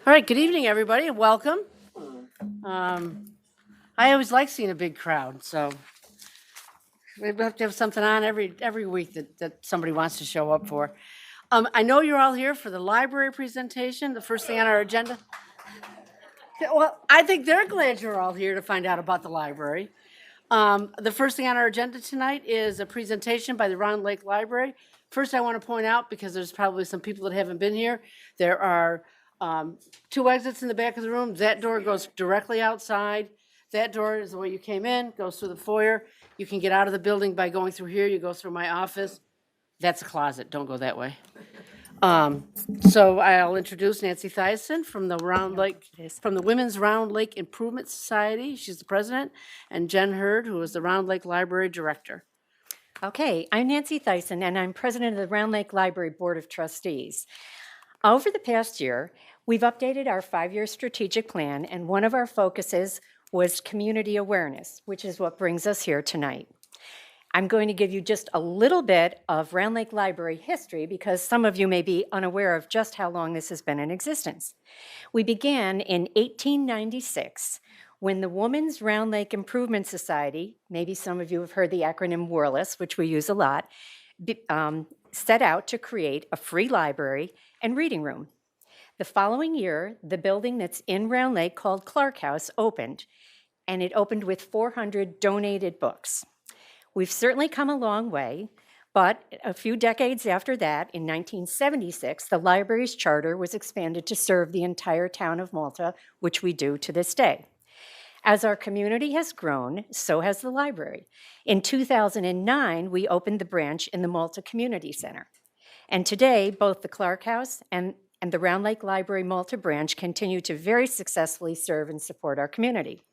All right, good evening, everybody, and welcome. Um, I always like seeing a big crowd, so we have to have something on every week that somebody wants to show up for. I know you're all here for the library presentation, the first thing on our agenda. Well, I think they're glad you're all here to find out about the library. The first thing on our agenda tonight is a presentation by the Round Lake Library. First, I want to point out, because there's probably some people that haven't been here, there are two exits in the back of the room. That door goes directly outside. That door is the way you came in, goes through the foyer. You can get out of the building by going through here. You go through my office. That's a closet. Don't go that way. So I'll introduce Nancy Thiessen from the from the Women's Round Lake Improvement Society. She's the president, and Jen Hurd, who is the Round Lake Library Director. Okay, I'm Nancy Thiessen, and I'm president of the Round Lake Library Board of Trustees. Over the past year, we've updated our 5-year strategic plan, and one of our focuses was community awareness, which is what brings us here tonight. I'm going to give you just a little bit of Round Lake Library history because some of you may be unaware of just how long this has been in existence. We began in 1896 when the Women's Round Lake Improvement Society, maybe some of you have heard the acronym WORLIS, which we use a lot, set out to create a free library and reading room. The following year, the building that's in Round Lake called Clark House opened, and it opened with 400 donated books. We've certainly come a long way, but a few decades after that, in 1976, the library's charter was expanded to serve the entire town of Malta, which we do to this day. As our community has grown, so has the library. In 2009, we opened the branch in the Malta Community Center. And today, both the Clark House and the Round Lake Library Malta branch continue to very successfully serve and support our community.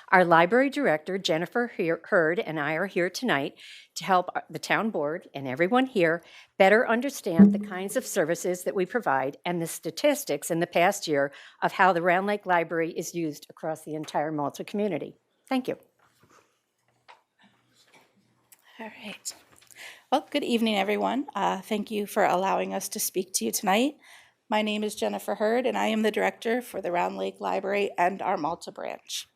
Our library director, Jennifer Hurd, and I are here tonight to help the town board and everyone here better understand the kinds of services that we provide and the statistics in the past year of how the Round Lake Library is used across the entire Malta community. Thank you. All right. Well, good evening, everyone. Thank you for allowing us to speak to you tonight. My name is Jennifer Hurd, and I am the director for the Round Lake Library and our Malta branch.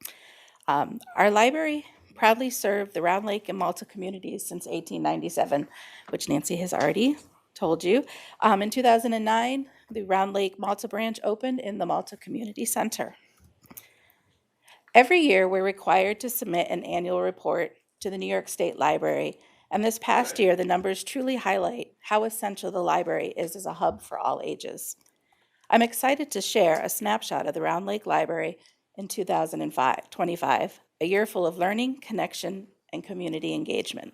Our library proudly served the Round Lake and Malta communities since 1897, which Nancy has already told you. In 2009, the Round Lake Malta branch opened in the Malta Community Center. Every year, we're required to submit an annual report to the New York State Library, and this past year, the numbers truly highlight how essential the library is as a hub for all ages. I'm excited to share a snapshot of the Round Lake Library in 2025, a year full of learning, connection, and community engagement.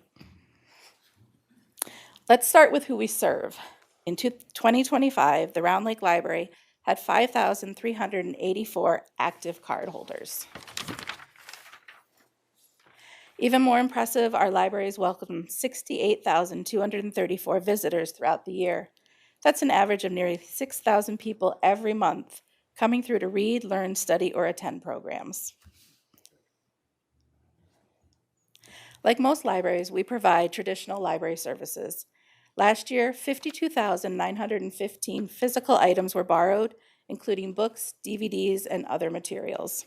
Let's start with who we serve. In 2025, the Round Lake Library had 5,384 active cardholders. Even more impressive, our libraries welcomed 68,234 visitors throughout the year. That's an average of nearly 6,000 people every month coming through to read, learn, study, or attend programs. Like most libraries, we provide traditional library services. Last year, 52,915 physical items were borrowed, including books, DVDs, and other materials.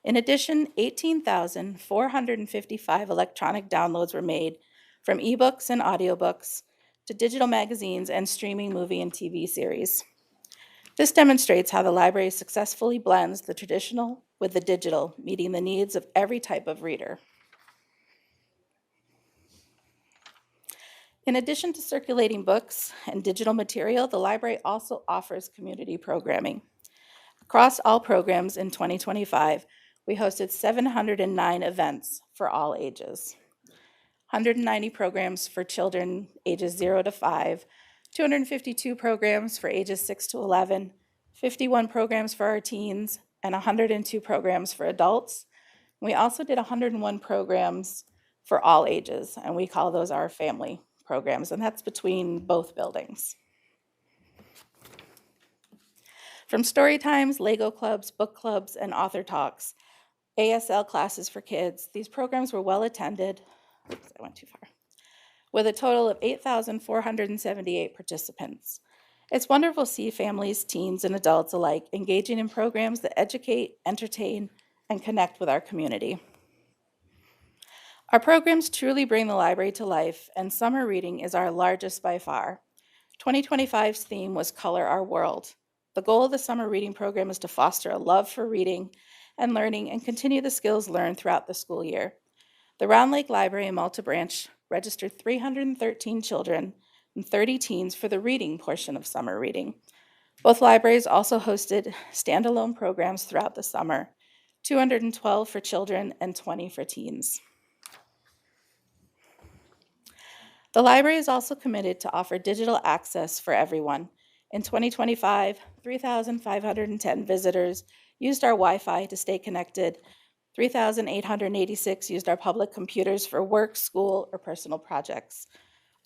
In addition, 18,455 electronic downloads were made from ebooks and audiobooks to digital magazines and streaming movie and TV series. This demonstrates how the library successfully blends the traditional with the digital, meeting the needs of every type of reader. In addition to circulating books and digital material, the library also offers community programming. Across all programs in 2025, we hosted 709 events for all ages. 190 programs for children ages 0 to 5, 252 programs for ages 6 to 11, 51 programs for our teens, and 102 programs for adults. We also did 101 programs for all ages, and we call those our family programs, and that's between both buildings. From story times, Lego clubs, book clubs, and author talks, ASL classes for kids, these programs were well attended. Oops, I went too far. With a total of 8,478 participants. It's wonderful to see families, teens, and adults alike engaging in programs that educate, entertain, and connect with our community. Our programs truly bring the library to life, and summer reading is our largest by far. 2025's theme was Color Our World. The goal of the summer reading program is to foster a love for reading and learning and continue the skills learned throughout the school year. The Round Lake Library in Malta Branch registered 313 children and 30 teens for the reading portion of summer reading. Both libraries also hosted standalone programs throughout the summer, 212 for children and 20 for teens. The library is also committed to offer digital access for everyone. In 2025, 3,510 visitors used our Wi-Fi to stay connected. 3,886 used our public computers for work, school, or personal projects.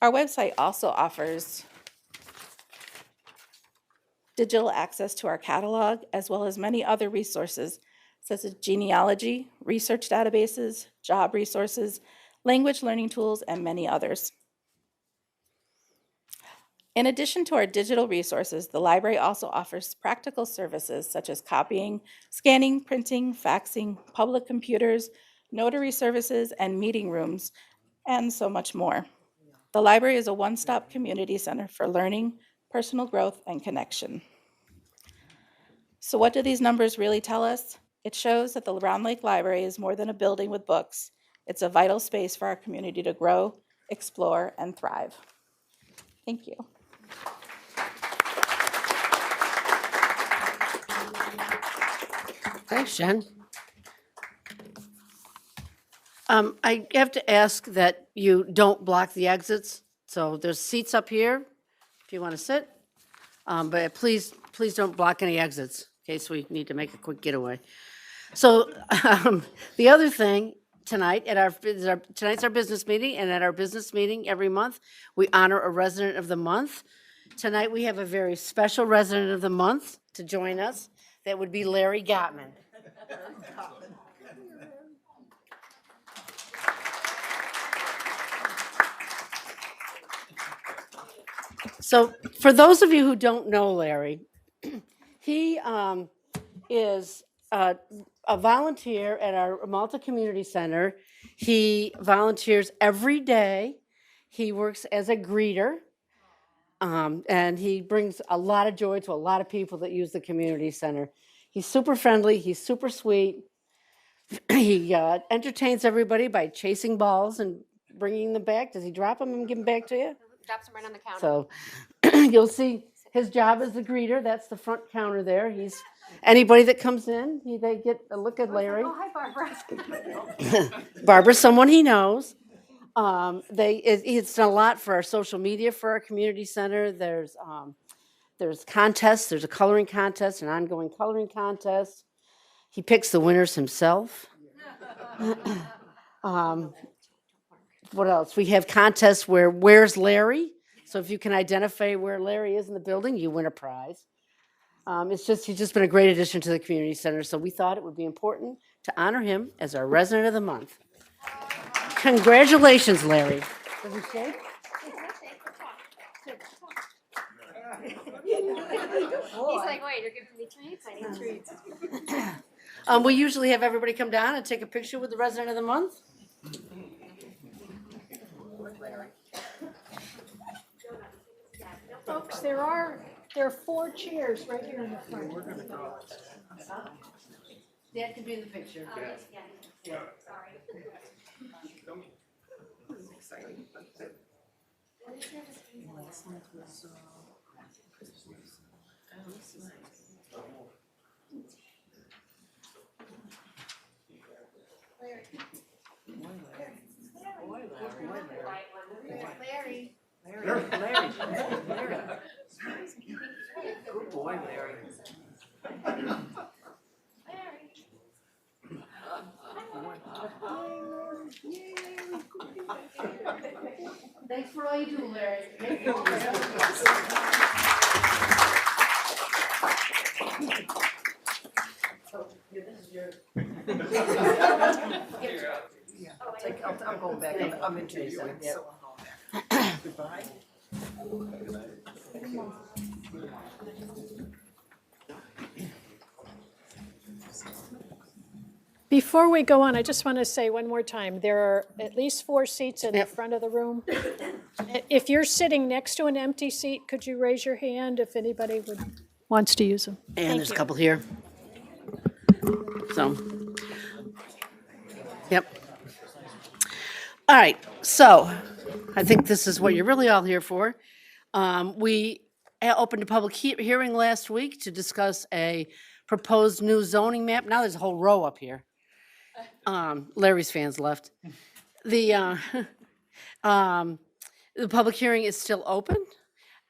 Our website also offers digital access to our catalog, as well as many other resources, such as genealogy, research databases, job resources, language learning tools, and many others. In addition to our digital resources, the library also offers practical services such as copying, scanning, printing, faxing, public computers, notary services, and meeting rooms, and so much more. The library is a one-stop community center for learning, personal growth, and connection. So what do these numbers really tell us? It shows that the Round Lake Library is more than a building with books. It's a vital space for our community to grow, explore, and thrive. Thank you. Thanks, Jen. I have to ask that you don't block the exits. So there's seats up here if you want to sit. But please don't block any exits in case we need to make a quick getaway. So the other thing tonight tonight's our business meeting, and at our business meeting every month, we honor a resident of the month. Tonight we have a very special resident of the month to join us. That would be Larry Gottman. So for those of you who don't know Larry, he is a volunteer at our Malta Community Center. He volunteers every day. He works as a greeter, and he brings a lot of joy to a lot of people that use the community center. He's super friendly. He's super sweet. He entertains everybody by chasing balls and bringing them back. Does he drop them and give them back to you? Drops them right on the counter. So you'll see his job as the greeter. That's the front counter there. Anybody that comes in, they get a look at Larry. Oh, hi, Barbara. Barbara's someone he knows. It's done a lot for our social media for our community center. There's contests. There's a coloring contest, an ongoing coloring contest. He picks the winners himself. What else? We have contests where where's Larry? So if you can identify where Larry is in the building, you win a prize. He's just been a great addition to the community center. So we thought it would be important to honor him as our resident of the month. Congratulations, Larry. Does he shake? He's like, wait, you're giving me treats? I need treats. We usually have everybody come down and take a picture with the resident of the month. Folks, there are 4 chairs right here in the front. Dad can be in the picture. Yeah. Sorry. Larry. Good boy, Larry. Thanks for all you do, Larry. I'm going back. I'm in Jason. Yeah. Goodbye. Before we go on, I just want to say one more time, there are at least 4 seats in the Yep. front of the room. If you're sitting next to an empty seat, could you raise your hand if anybody wants to use them? And there's a couple here. So, yep. All right, so I think this is what you're really all here for. We opened a public hearing last week to discuss a proposed new zoning map. Now there's a whole row up here. Larry's fans left. The public hearing is still open.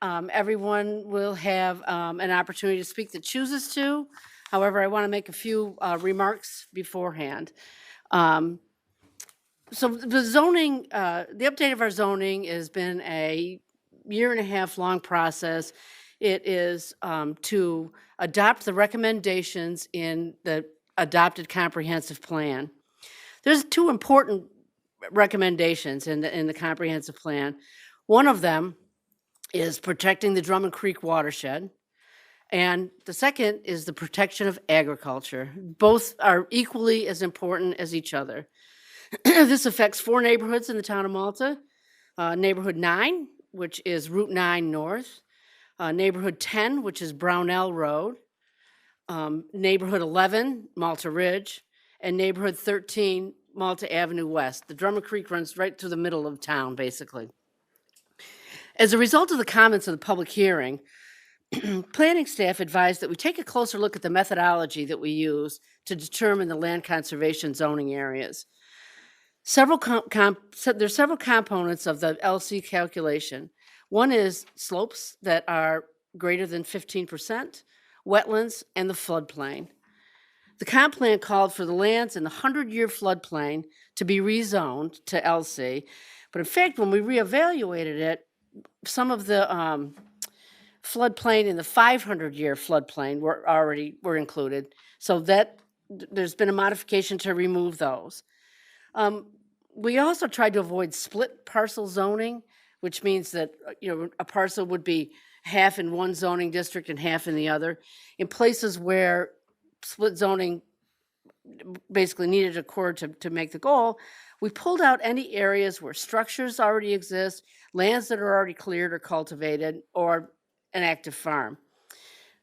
Everyone will have an opportunity to speak that chooses to. However, I want to make a few remarks beforehand. So the zoning, the update of our zoning has been a 1.5 year long process. It is to adopt the recommendations in the adopted comprehensive plan. There's 2 important recommendations in the comprehensive plan. One of them is protecting the Drummond Creek watershed. And the second is the protection of agriculture. Both are equally as important as each other. This affects 4 neighborhoods in the town of Malta. Neighborhood 9, which is Route 9 North. Neighborhood 10, which is Brownell Road. Neighborhood 11, Malta Ridge. And neighborhood 13, Malta Avenue West. The Drummond Creek runs right through the middle of town, basically. As a result of the comments of the public hearing, planning staff advised that we take a closer look at the methodology that we use to determine the land conservation zoning areas. There's several components of the LC calculation. One is slopes that are greater than 15%, wetlands, and the floodplain. The comp plan called for the lands in the 100-year floodplain to be rezoned to LC, but in fact, when we reevaluated it, some of the floodplain in the 500-year floodplain were included, so that there's been a modification to remove those. We also tried to avoid split parcel zoning, which means that a parcel would be half in one zoning district and half in the other. In places where split zoning basically needed to occur to make the goal, we pulled out any areas where structures already exist, lands that are already cleared or cultivated, or an active farm.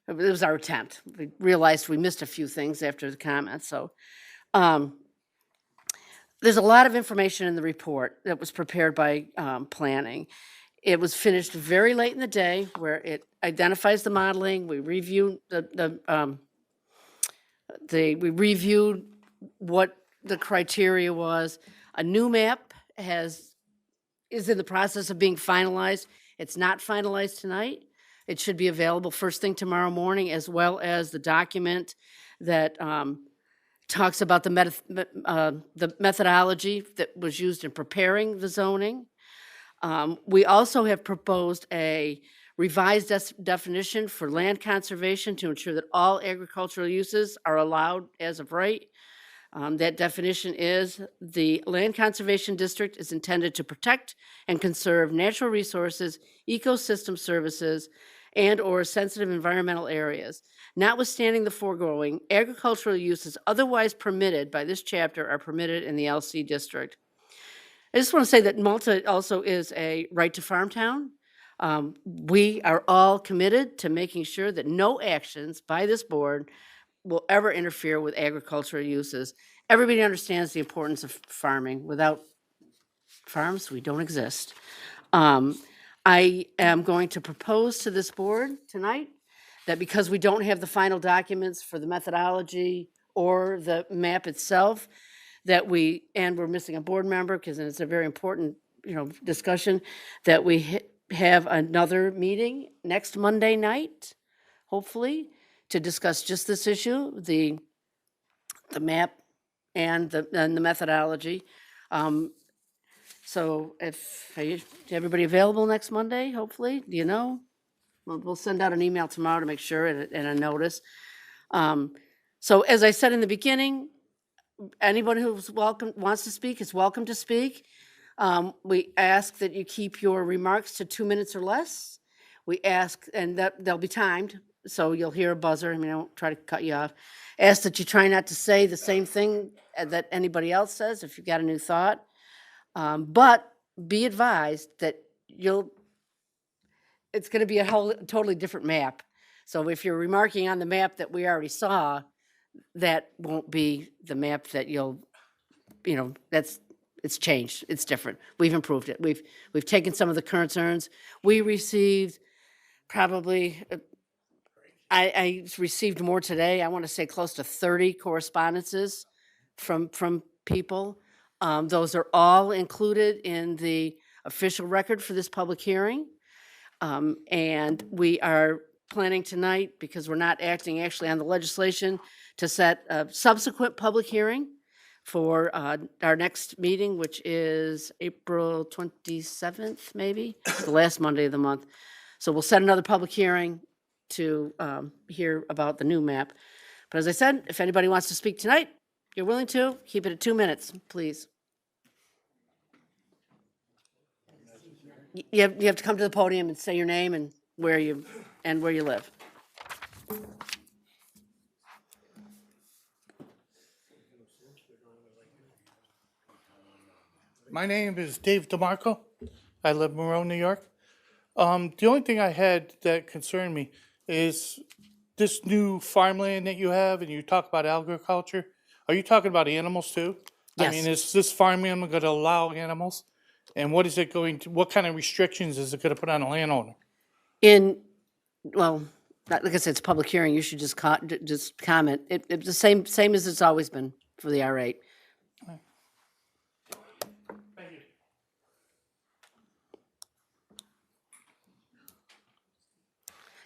It was our attempt. We realized we missed a few things after the comments. So there's a lot of information in the report that was prepared by planning. It was finished very late in the day, where it identifies the modeling. We reviewed we reviewed what the criteria was. A new map is in the process of being finalized. It's not finalized tonight. It should be available first thing tomorrow morning, as well as the document that talks about the methodology that was used in preparing the zoning. We also have proposed a revised definition for land conservation to ensure that all agricultural uses are allowed as of right. That definition is: the land conservation district is intended to protect and conserve natural resources, ecosystem services, and/or sensitive environmental areas. Notwithstanding the foregoing, agricultural uses otherwise permitted by this chapter are permitted in the LC district. I just want to say that Malta also is a right to farm town. We are all committed to making sure that no actions by this board will ever interfere with agricultural uses. Everybody understands the importance of farming. Without farms, we don't exist. I am going to propose to this board tonight that because we don't have the final documents for the methodology or the map itself, and we're missing a board member because it's a very important, discussion, that we have another meeting next Monday night, hopefully, to discuss just this issue, the map and the methodology. So everybody available next Monday, hopefully, do you know? We'll send out an email tomorrow to make sure, and a notice. So as I said in the beginning, anyone who's wants to speak is welcome to speak. We ask that you keep your remarks to 2 minutes or less. we ask, and that they'll be timed, so you'll hear a buzzer. I mean, I won't try to cut you off. Ask that you try not to say the same thing that anybody else says if you've got a new thought. But be advised that it's going to be a totally different map. So if you're remarking on the map that we already saw, that won't be the map that it's changed. It's different. We've improved it. We've taken some of the concerns. We received probably, I received more today. I want to say close to 30 correspondences from people. Those are all included in the official record for this public hearing. And we are planning tonight, because we're not acting actually on the legislation, to set a subsequent public hearing for our next meeting, which is April 27th, maybe, the last Monday of the month. So we'll set another public hearing to hear about the new map. But as I said, if anybody wants to speak tonight, you're willing to, keep it at 2 minutes, please. You have to come to the podium and say your name and where you live. My name is Dave DeMarco. I live in Monroe, New York. The only thing I had that concerned me is this new farmland that you have, and you talk about agriculture. Are you talking about animals too? Yes. I mean, is this farmland going to allow animals? And what kind of restrictions is it going to put on a landowner? Well, like I said, it's a public hearing. You should just comment. It's the same as it's always been for the R8. Thank you.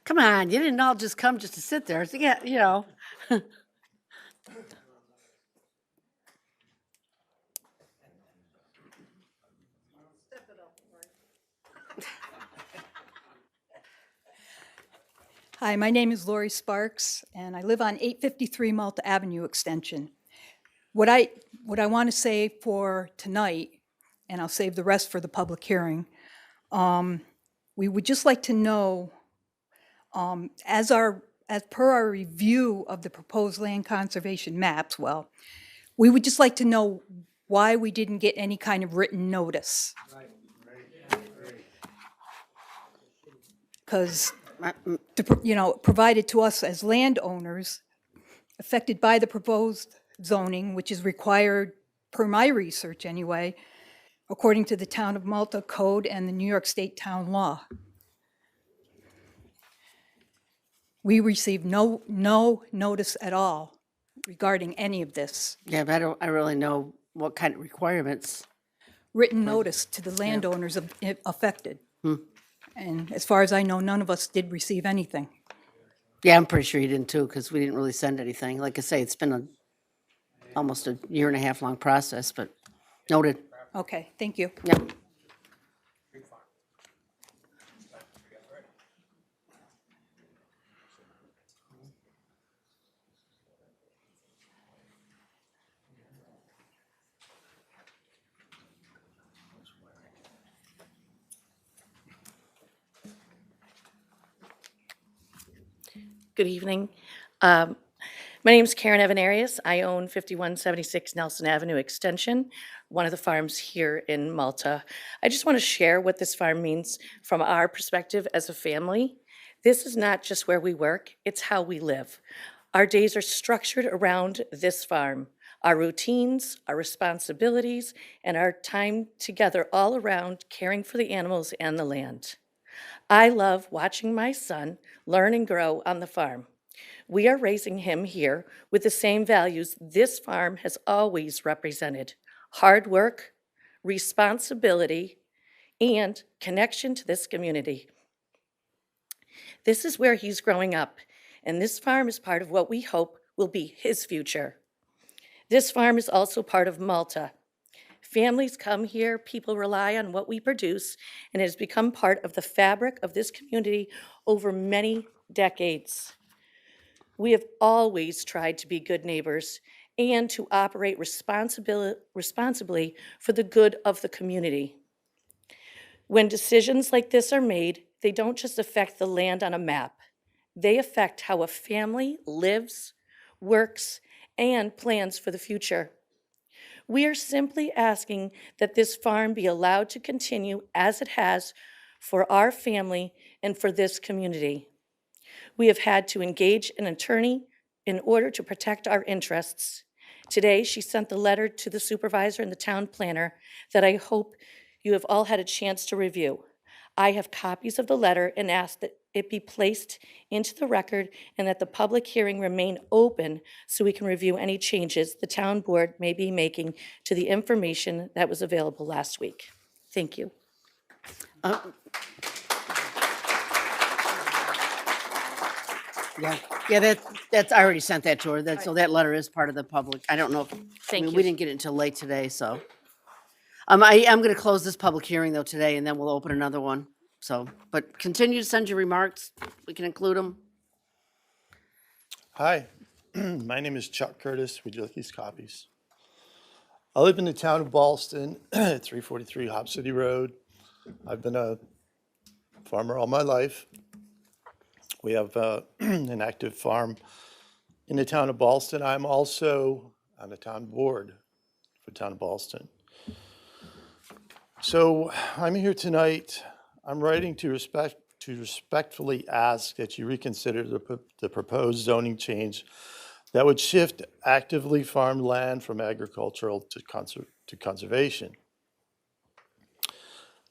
Come on, you didn't all just come just to sit there. So, yeah. Hi, my name is Lori Sparks, and I live on 853 Malta Avenue Extension. What I want to say for tonight, and I'll save the rest for the public hearing, we would just like to know, as per our review of the proposed land conservation maps, we would just like to know why we didn't get any kind of written notice. Because provided to us as landowners affected by the proposed zoning, which is required, per my research anyway, according to the Town of Malta Code and the New York State Town Law. We received no notice at all regarding any of this. Yeah, but I really know what kind of requirements. Written notice to the landowners affected. And as far as I know, none of us did receive anything. Yeah, I'm pretty sure you didn't too, because we didn't really send anything. Like I say, it's been almost a 1.5 year long process, but noted. Okay, thank you. Yep. Good evening. My name is Karen Evan-Arias. I own 5176 Nelson Avenue Extension, one of the farms here in Malta. I just want to share what this farm means from our perspective as a family. This is not just where we work, it's how we live. Our days are structured around this farm. Our routines, our responsibilities, and our time together all around caring for the animals and the land. I love watching my son learn and grow on the farm. We are raising him here with the same values this farm has always represented: hard work, responsibility, and connection to this community. This is where he's growing up, and this farm is part of what we hope will be his future. This farm is also part of Malta. Families come here, people rely on what we produce, and it has become part of the fabric of this community over many decades. We have always tried to be good neighbors and to operate responsibly for the good of the community. When decisions like this are made, They don't just affect the land on a map. They affect how a family lives, works, and plans for the future. We are simply asking that this farm be allowed to continue as it has for our family and for this community. We have had to engage an attorney in order to protect our interests. Today, she sent the letter to the supervisor and the town planner that I hope you have all had a chance to review. I have copies of the letter and ask that it be placed into the record and that the public hearing remain open so we can review any changes the town board may be making to the information that was available last week. Thank you. Yeah, that's, I already sent that to her, so that letter is part of the public. I don't know if, Thank we you. didn't get it until late today, so. I am gonna close this public hearing though today, and then we'll open another one, so, but continue to send your remarks, we can include them. Hi, my name is Chuck Curtis. Would you like these copies? I live in the town of Ballston at 343 Hop City Road. I've been a farmer all my life. We have an active farm in the town of Ballston. I'm also on the town board for the town of Ballston. So I'm here tonight. I'm writing to respectfully ask that you reconsider the proposed zoning change that would shift actively farmed land from agricultural to conservation.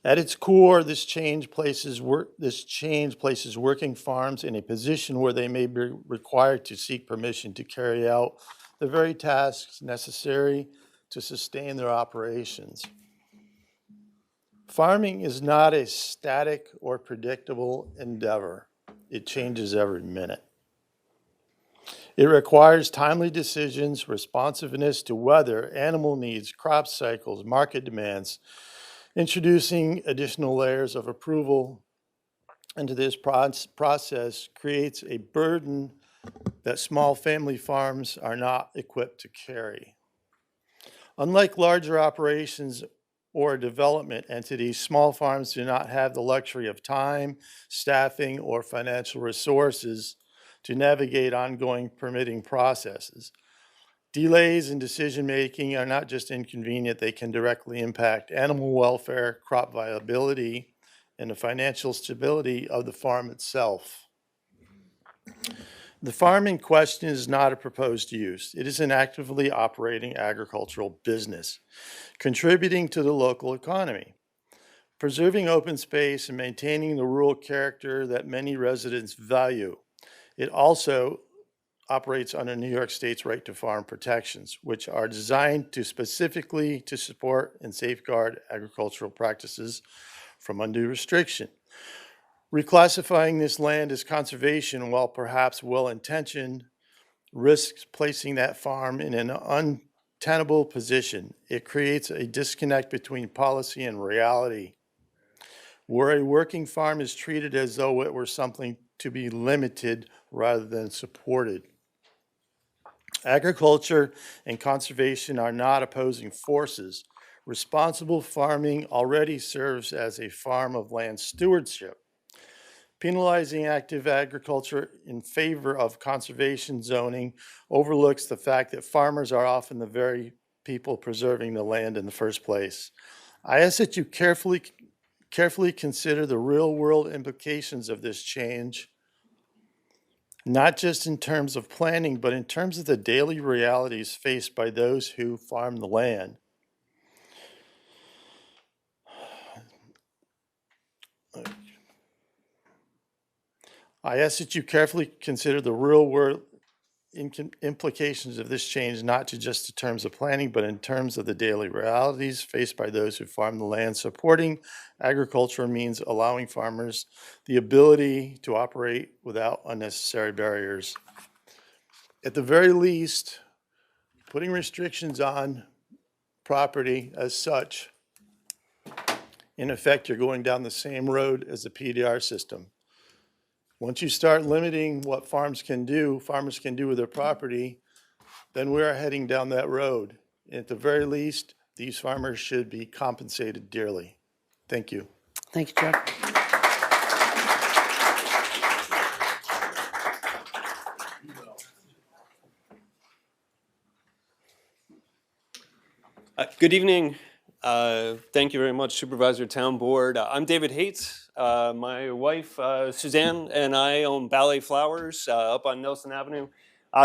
At its core, this change places working farms in a position where they may be required to seek permission to carry out the very tasks necessary to sustain their operations. Farming is not a static or predictable endeavor. It changes every minute. It requires timely decisions, responsiveness to weather, animal needs, crop cycles, market demands. Introducing additional layers of approval into this process creates a burden that small family farms are not equipped to carry. Unlike larger operations or development entities, small farms do not have the luxury of time, staffing, or financial resources to navigate ongoing permitting processes. Delays in decision-making are not just inconvenient, they can directly impact animal welfare, crop viability, and the financial stability of the farm itself. The farm in question is not a proposed use. It is an actively operating agricultural business, contributing to the local economy, preserving open space and maintaining the rural character that many residents value. It also operates under New York State's right to farm protections, which are designed to specifically to support and safeguard agricultural practices from undue restriction. Reclassifying this land as conservation, while perhaps well-intentioned, risks placing that farm in an untenable position. It creates a disconnect between policy and reality, where a working farm is treated as though it were something to be limited rather than supported. Agriculture and conservation are not opposing forces. Responsible farming already serves as a form of land stewardship. Penalizing active agriculture in favor of conservation zoning overlooks the fact that farmers are often the very people preserving the land in the first place. I ask that you carefully consider the real-world implications of this change, not just in terms of planning, but in terms of the daily realities faced by those who farm the land. I ask that you carefully consider the real-world implications of this change, not just in terms of planning, but in terms of the daily realities faced by those who farm the land. Supporting agriculture means allowing farmers the ability to operate without unnecessary barriers. At the very least, putting restrictions on property as such, in effect, you're going down the same road as the PDR system. Once you start limiting what farmers can do with their property, then we are heading down that road. And at the very least, these farmers should be compensated dearly. Thank you. Thank you, Chuck. Good evening. Thank you very much, Supervisor Town Board. I'm David Hates. My wife, Suzanne, and I own Ballet Flowers up on Nelson Avenue.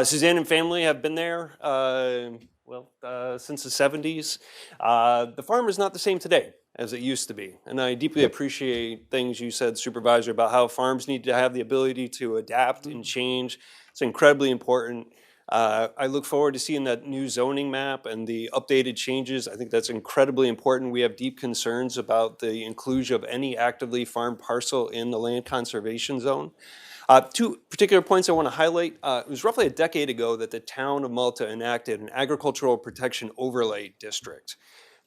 Suzanne and family have been there, since the 70s. The farm is not the same today as it used to be. And I deeply appreciate things you said, Supervisor, about how farms need to have the ability to adapt and change. It's incredibly important. I look forward to seeing that new zoning map and the updated changes. I think that's incredibly important. We have deep concerns about the inclusion of any actively farmed parcel in the land conservation zone. Two particular points I want to highlight. It was roughly a decade ago that the town of Malta enacted an agricultural protection overlay district.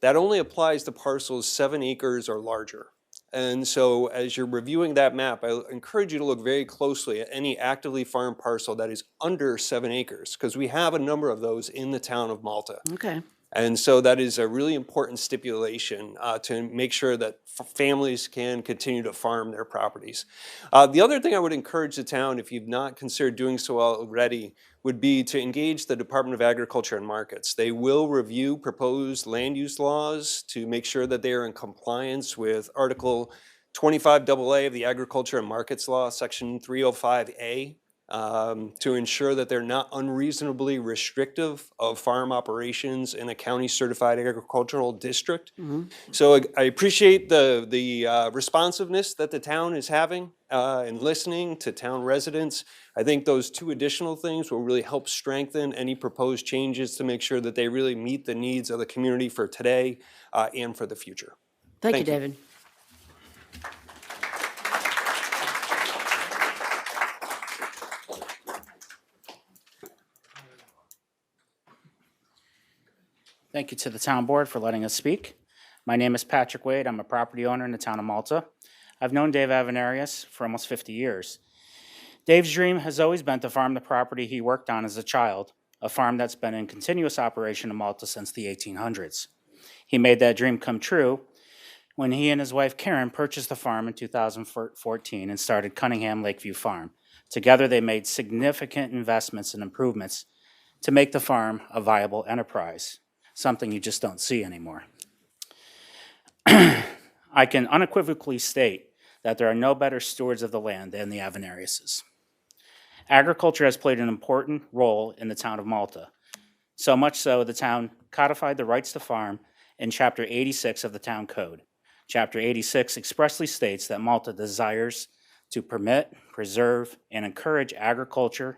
That only applies to parcels 7 acres or larger. And so as you're reviewing that map, I encourage you to look very closely at any actively farmed parcel that is under 7 acres, because we have a number of those in the town of Malta. Okay. And so that is a really important stipulation to make sure that families can continue to farm their properties. The other thing I would encourage the town, if you've not considered doing so already, would be to engage the Department of Agriculture and Markets. They will review proposed land use laws to make sure that they are in compliance with Article 25AA of the Agriculture and Markets Law, Section 305A. To ensure that they're not unreasonably restrictive of farm operations in a county certified agricultural district. So I appreciate the responsiveness that the town is having and listening to town residents. I think those two additional things will really help strengthen any proposed changes to make sure that they really meet the needs of the community for today and for the future. Thank you, David. Thank you to the town board for letting us speak. My name is Patrick Wade. I'm a property owner in the town of Malta. I've known Dave Avenarius for almost 50 years. Dave's dream has always been to farm the property he worked on as a child, a farm that's been in continuous operation in Malta since the 1800s. He made that dream come true when he and his wife Karen purchased the farm in 2014 and started Cunningham Lakeview Farm. Together they made significant investments and improvements to make the farm a viable enterprise, something you just don't see anymore. I can unequivocally state that there are no better stewards of the land than the Avenariuses. Agriculture has played an important role in the town of Malta, so much so the town codified the rights to farm in Chapter 86 of the Town Code. Chapter 86 expressly states that Malta desires to permit, preserve, and encourage agriculture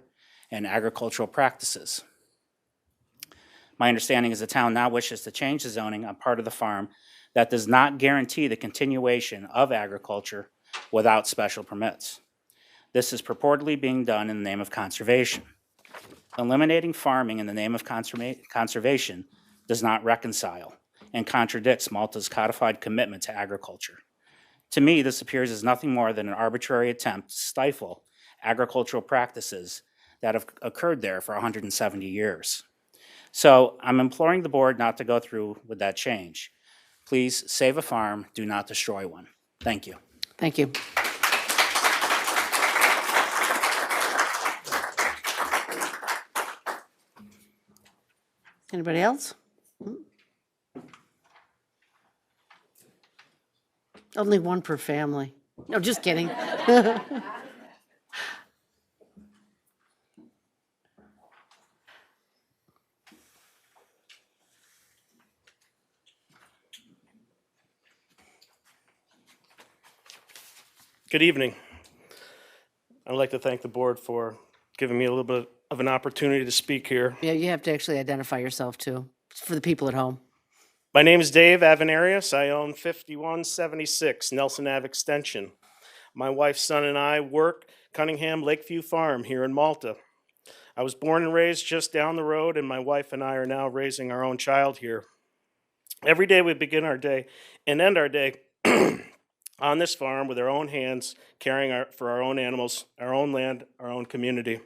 and agricultural practices. My understanding is the town now wishes to change the zoning on part of the farm that does not guarantee the continuation of agriculture without special permits. This is purportedly being done in the name of conservation. Eliminating farming in the name of conservation does not reconcile and contradicts Malta's codified commitment to agriculture. To me, this appears as nothing more than an arbitrary attempt to stifle agricultural practices that have occurred there for 170 years. So I'm imploring the board not to go through with that change. Please save a farm, do not destroy one. Thank you. Thank you. Anybody else? Only one per family. No, just kidding. Good evening. I'd like to thank the board for giving me a little bit of an opportunity to speak here. Yeah, you have to actually identify yourself too, for the people at home. My name is Dave Avenarius. I own 5176 Nelson Ave Extension. My wife, son, and I work Cunningham Lakeview Farm here in Malta. I was born and raised just down the road, and my wife and I are now raising our own child here. Every day we begin our day and end our day on this farm with our own hands, caring for our own animals, our own land, our own community.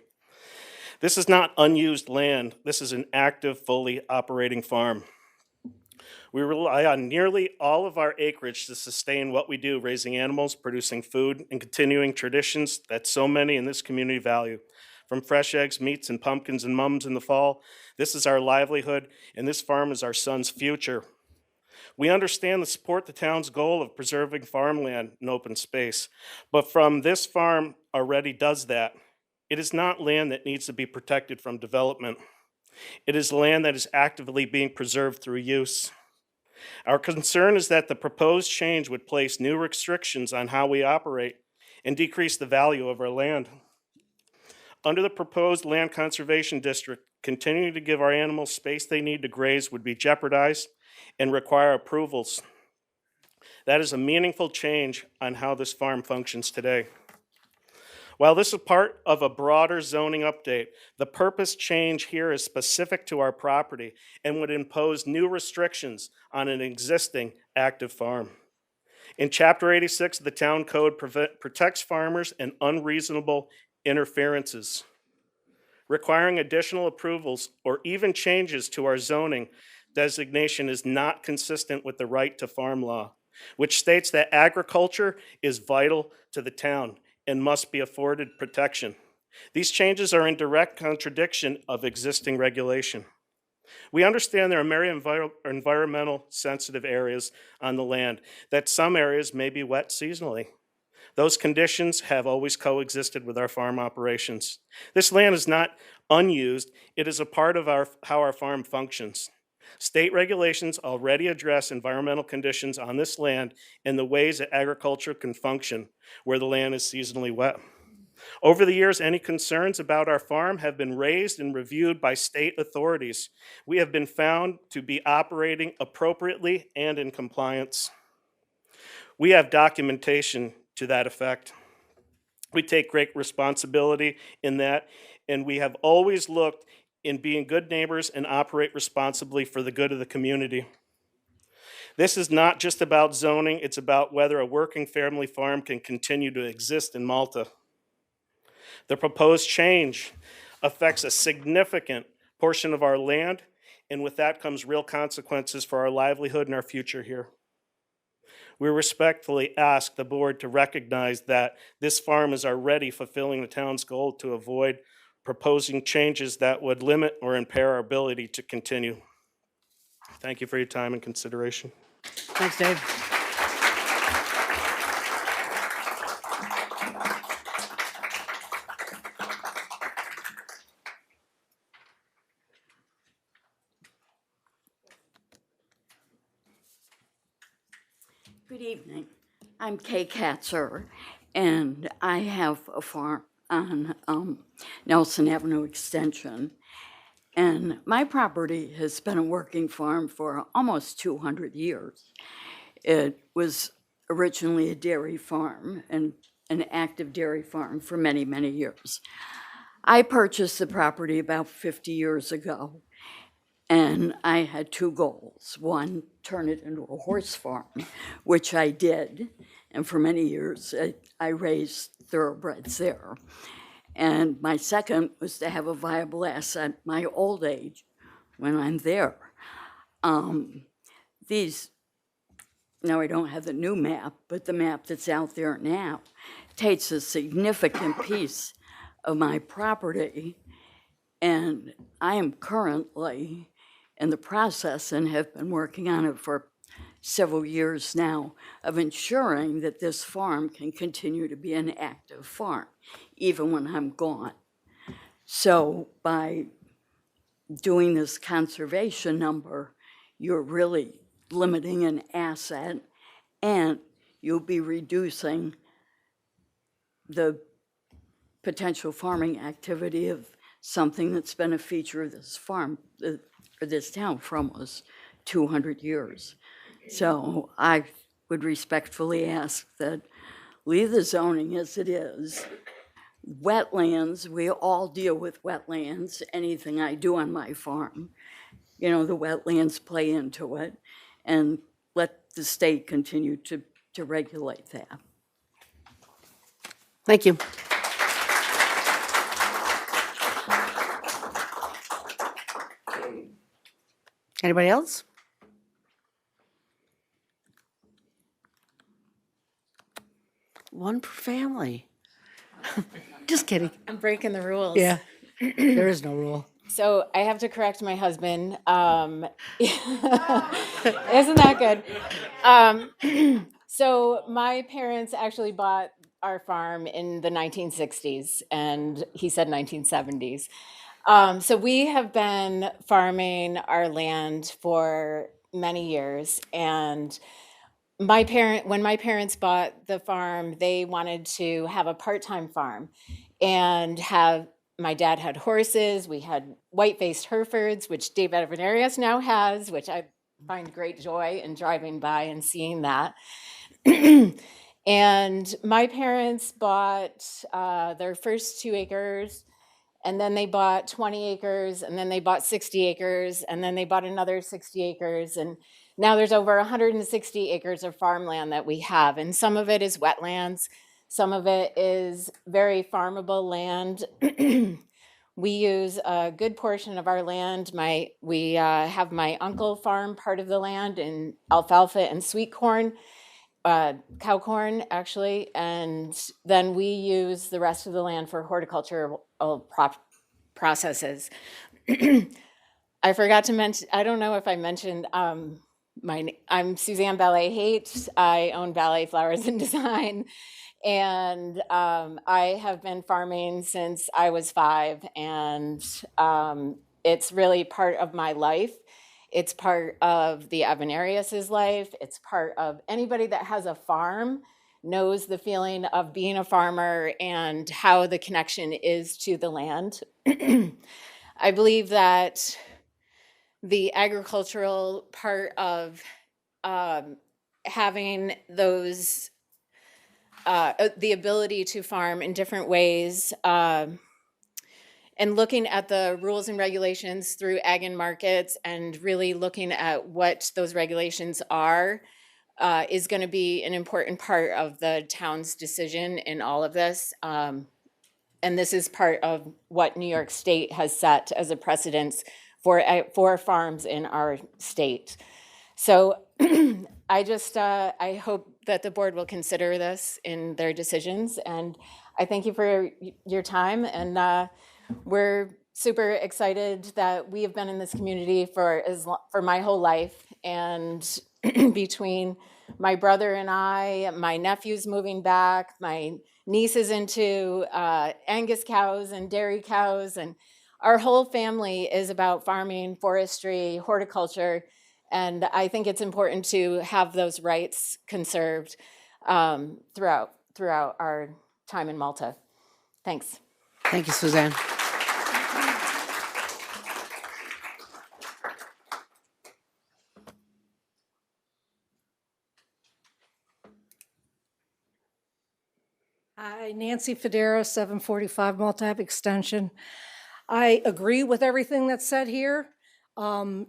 This is not unused land. This is an active, fully operating farm. We rely on nearly all of our acreage to sustain what we do, raising animals, producing food, and continuing traditions that so many in this community value. from fresh eggs, meats, and pumpkins and mums in the fall. This is our livelihood, and this farm is our son's future. We understand and support the town's goal of preserving farmland and open space, but from this farm already does that. It is not land that needs to be protected from development. It is land that is actively being preserved through use. Our concern is that the proposed change would place new restrictions on how we operate and decrease the value of our land. Under the proposed land conservation district, continuing to give our animals space they need to graze would be jeopardized and require approvals. That is a meaningful change on how this farm functions today. While this is part of a broader zoning update, the purpose change here is specific to our property and would impose new restrictions on an existing active farm. In Chapter 86 of the Town Code protects farmers and unreasonable interferences. Requiring additional approvals or even changes to our zoning designation is not consistent with the right to farm law, which states that agriculture is vital to the town and must be afforded protection. These changes are in direct contradiction of existing regulation. We understand there are many environmental sensitive areas on the land, that some areas may be wet seasonally. Those conditions have always coexisted with our farm operations. This land is not unused, it is a part of how our farm functions. State regulations already address environmental conditions on this land and the ways that agriculture can function where the land is seasonally wet. Over the years, any concerns about our farm have been raised and reviewed by state authorities. We have been found to be operating appropriately and in compliance. We have documentation to that effect. We take great responsibility in that, and we have always looked in being good neighbors and operate responsibly for the good of the community. This is not just about zoning, it's about whether a working family farm can continue to exist in Malta. The proposed change affects a significant portion of our land, and with that comes real consequences for our livelihood and our future here. We respectfully ask the board to recognize that this farm is already fulfilling the town's goal to avoid proposing changes that would limit or impair our ability to continue. Thank you for your time and consideration. Thanks, Dave. Good evening. I'm Kay Katzer, and I have a farm on Nelson Avenue Extension. And my property has been a working farm for almost 200 years. It was originally a dairy farm and an active dairy farm for many, many years. I purchased the property about 50 years ago, and I had two goals. One, turn it into a horse farm, which I did. And for many years, I raised thoroughbreds there. And my second was to have a viable asset in my old age when I'm there. Now I don't have the new map, but the map that's out there now takes a significant piece of my property. And I am currently in the process and have been working on it for several years now of ensuring that this farm can continue to be an active farm, even when I'm gone. So by doing this conservation number, you're really limiting an asset, and you'll be reducing the potential farming activity of something that's been a feature of this farm, or this town, for almost 200 years. So I would respectfully ask that leave the zoning as it is. Wetlands, we all deal with wetlands. Anything I do on my farm, the wetlands play into it, and let the state continue to regulate that. Thank you. Anybody else? One per family. Just kidding. I'm breaking the rules. Yeah, there is no rule. So I have to correct my husband. Isn't that good? So my parents actually bought our farm in the 1960s, and he said 1970s. So we have been farming our land for many years, and when my parents bought the farm, they wanted to have a part-time farm and my dad had horses. We had white-faced Herefords, which Dave Evanerius now has, which I find great joy in driving by and seeing that. And my parents bought their first 2 acres, and then they bought 20 acres, and then they bought 60 acres, and then they bought another 60 acres. And now there's over 160 acres of farmland that we have, and some of it is wetlands. Some of it is very farmable land. We use a good portion of our land. We have my uncle farm part of the land in alfalfa and sweet corn, cow corn actually, and then we use the rest of the land for horticultural processes. I forgot to mention, I don't know if I mentioned, I'm Suzanne Ballet Haight. I own Ballet Flowers and Design. And I have been farming since I was 5, and it's really part of my life. It's part of the Evanerius' life. It's part of anybody that has a farm knows the feeling of being a farmer and how the connection is to the land. I believe that the agricultural part of having those the ability to farm in different ways, and looking at the rules and regulations through ag and markets and really looking at what those regulations are is going to be an important part of the town's decision in all of this. And this is part of what New York State has set as a precedence for farms in our state. So I hope that the board will consider this in their decisions. And I thank you for your time. And we're super excited that we have been in this community for my whole life. And between my brother and I, my nephew's moving back, my niece is into Angus cows and dairy cows, and our whole family is about farming, forestry, horticulture. And I think it's important to have those rights conserved throughout our time in Malta. Thanks. Thank you, Suzanne. Hi, Nancy Federa, 745 Malta Ave Extension. I agree with everything that's said here.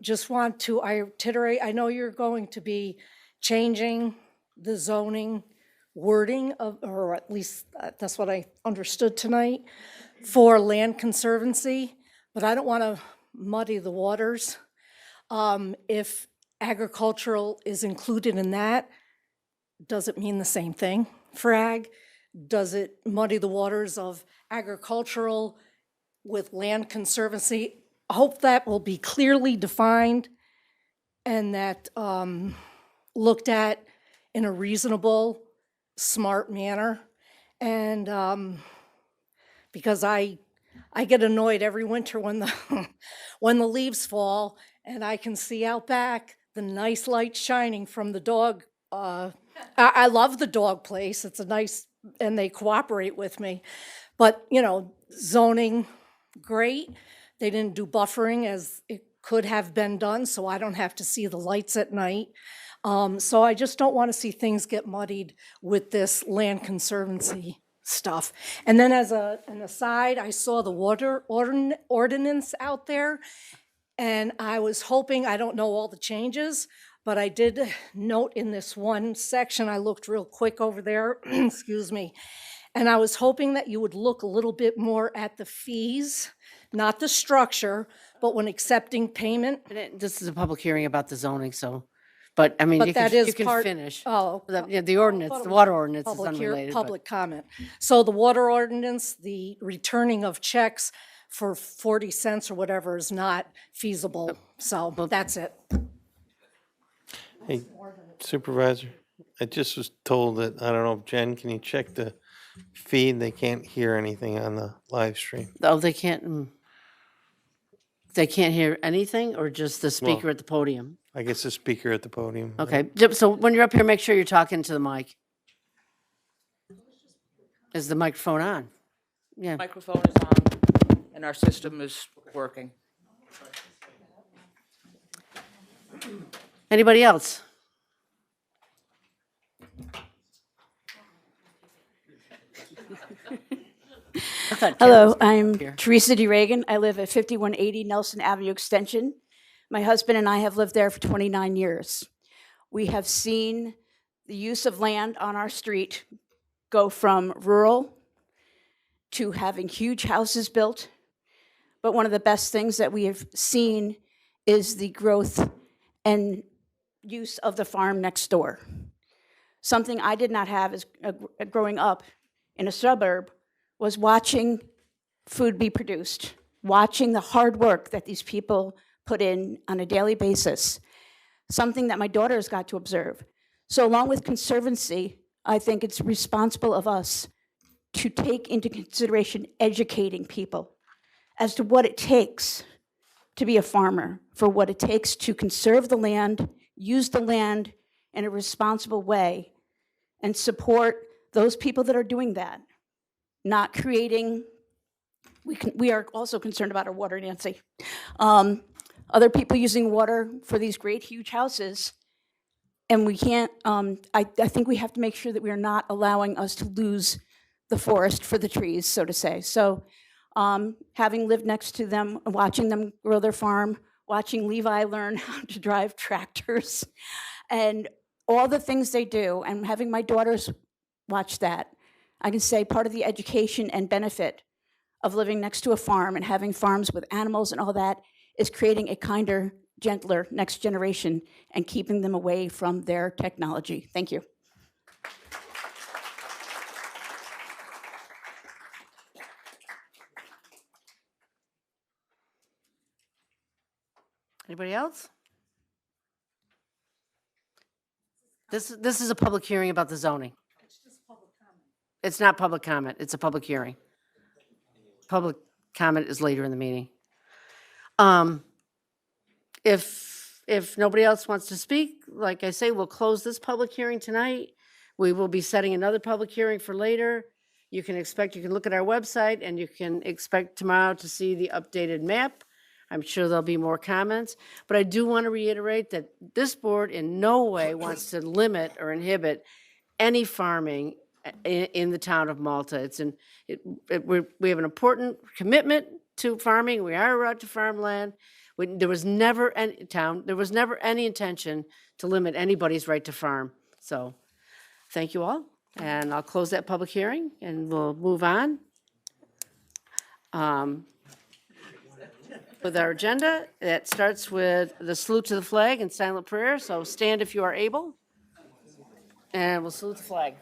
Just want to reiterate, I know you're going to be changing the zoning wording of, or at least that's what I understood tonight, for land conservancy, but I don't want to muddy the waters. If agricultural is included in that, does it mean the same thing for ag? Does it muddy the waters of agricultural with land conservancy? I hope that will be clearly defined and that looked at in a reasonable, smart manner. And because I get annoyed every winter when the when the leaves fall and I can see out back the nice light shining from the dog. I love the dog place. It's a nice, and they cooperate with me. But, you know, zoning, great. They didn't do buffering as it could have been done, so I don't have to see the lights at night. So I just don't want to see things get muddied with this land conservancy stuff. And then as an aside, I saw the water ordinance out there, and I was hoping, I don't know all the changes, but I did note in this one section, I looked real quick over there, excuse me, and I was hoping that you would look a little bit more at the fees, not the structure, but when accepting payment. This is a public hearing about the zoning, so But, I mean, But you that can, is you can part. finish. Oh. The ordinance, thought it the was water ordinance is public hear- unrelated. but- Public comment. So the water ordinance, the returning of checks for 40 cents or whatever is not feasible. So that's it. Hey, Supervisor, I just was told that, I don't know, Jen, can you check the feed? They can't hear anything on the live stream. Oh, they can't hear anything or just the speaker Well- at the podium? I guess the speaker at the podium. Okay, so when you're up here, make sure you're talking to the mic. Is the microphone on? Yeah. Microphone is on and our system is working. Anybody else? I thought Ken Hello, was I'm here. Teresa D. Reagan. I live at 5180 Nelson Avenue Extension. My husband and I have lived there for 29 years. We have seen the use of land on our street go from rural to having huge houses built. But one of the best things that we have seen is the growth and use of the farm next door. Something I did not have as growing up in a suburb was watching food be produced, watching the hard work that these people put in on a daily basis, something that my daughters got to observe. So along with conservancy, I think it's responsible of us to take into consideration educating people as to what it takes to be a farmer, for what it takes to conserve the land, use the land in a responsible way, and support those people that are doing that. Not creating, we are also concerned about our water, Nancy. Other people using water for these great, huge houses, and we can't, I think we have to make sure that we are not allowing us to lose the forest for the trees, so to say. So having lived next to them, watching them grow their farm, watching Levi learn how to drive tractors, and all the things they do, and having my daughters watch that, I can say part of the education and benefit of living next to a farm and having farms with animals and all that is creating a kinder, gentler next generation and keeping them away from their technology. Thank you. Anybody else? This is a public hearing about the zoning. It's not public comment, it's a public hearing. Public comment is later in the meeting. If nobody else wants to speak, like I say, we'll close this public hearing tonight. We will be setting another public hearing for later. You can look at our website and you can expect tomorrow to see the updated map. I'm sure there'll be more comments, but I do want to reiterate that this board in no way wants to limit or inhibit any farming in the town of Malta. We have an important commitment to farming. We are allowed to farm land. There was never any intention to limit anybody's right to farm. So, thank you all, and I'll close that public hearing, and we'll move on. With our agenda, it starts with the salute to the flag and silent prayer, so stand if you are able, and we'll salute the flag.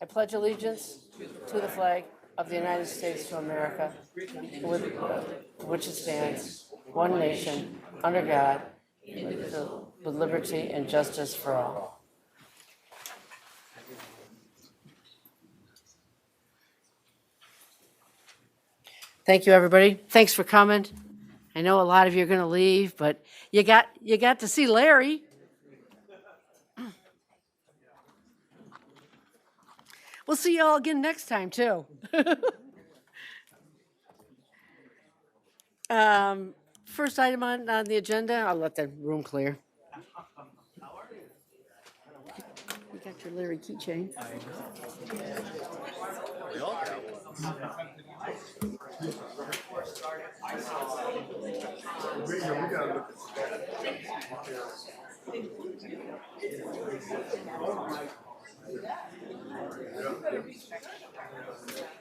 I pledge allegiance to the flag of the United States of America, with which it stands, one nation, under God, with liberty and justice for all. Thank you, everybody. Thanks for coming. I know a lot of you are going to leave, but you got to see Larry. We'll see you all again next time, too. First item on the agenda, I'll let the room clear. You got your Larry keychain.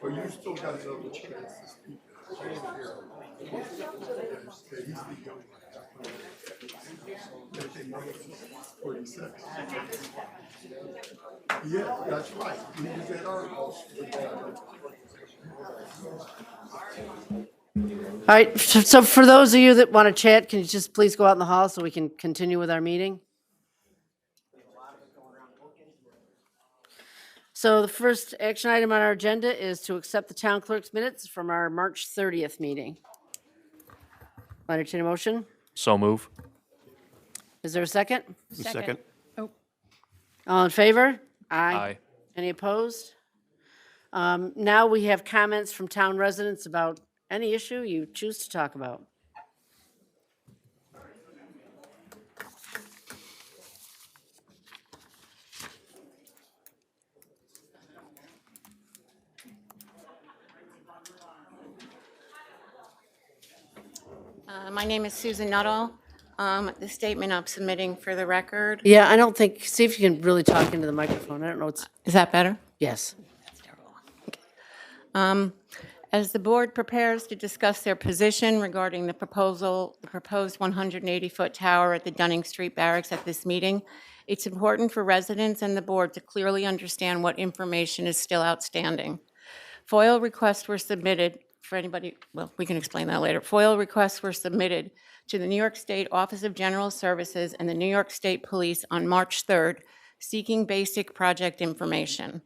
Well, you still got another chance to speak. Yeah, that's right. We use that article. All right, so for those of you that want to chat, can you just please go out in the hall so we can continue with our meeting? So the first action item on our agenda is to accept the town clerk's minutes from our March 30th meeting. I'll entertain a motion. So move. Is there a second? Second. All in favor? Aye. Any opposed? Now we have comments from town residents about any issue you choose to talk about. My name is Susan Nuttall. The statement I'm submitting for the record. Yeah, I don't think, see if you can really talk into the microphone. I don't know what's, Is that better? yes. As the board prepares to discuss their position regarding the proposed 180-foot tower at the Dunning Street Barracks at this meeting, it's important for residents and the board to clearly understand what information is still outstanding. FOIL requests were submitted, for anybody, well, we can explain that later. FOIL requests were submitted to the New York State Office of General Services and the New York State Police on March 3rd, seeking basic project information.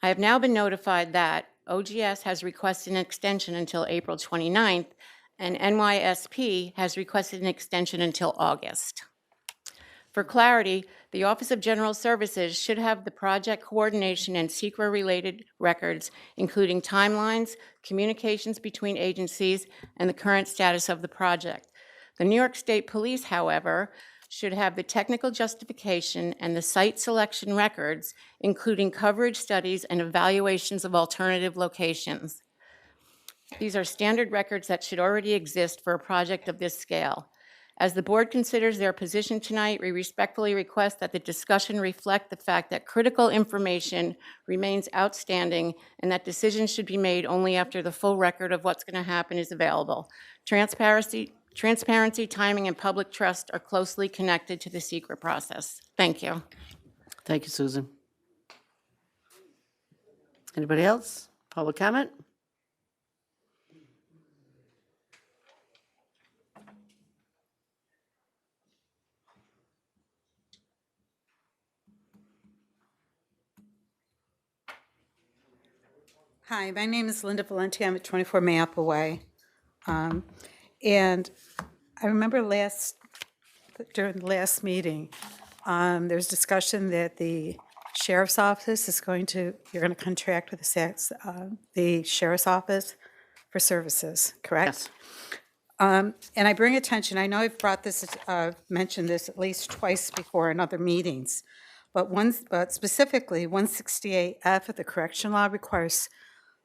I have now been notified that OGS has requested an extension until April 29th, and NYSP has requested an extension until August. For clarity, the Office of General Services should have the project coordination and SEQRA-related records, including timelines, communications between agencies, and the current status of the project. The New York State Police, however, should have the technical justification and the site selection records, including coverage studies and evaluations of alternative locations. These are standard records that should already exist for a project of this scale. As the board considers their position tonight, we respectfully request that the discussion reflect the fact that critical information remains outstanding and that decisions should be made only after the full record of what's going to happen is available. Transparency, timing, and public trust are closely connected to the SEQRA process. Thank you. Thank you, Susan. Anybody else? Public comment? Hi, my name is Linda Valenti. I'm at 24 Mayapple Way. And I remember during the last meeting, there was discussion that the sheriff's office is you're going to contract with the sheriff's office for services, correct? Yes. And I bring attention, I know I've mentioned this at least twice before in other meetings, but specifically 168F of the correction law requires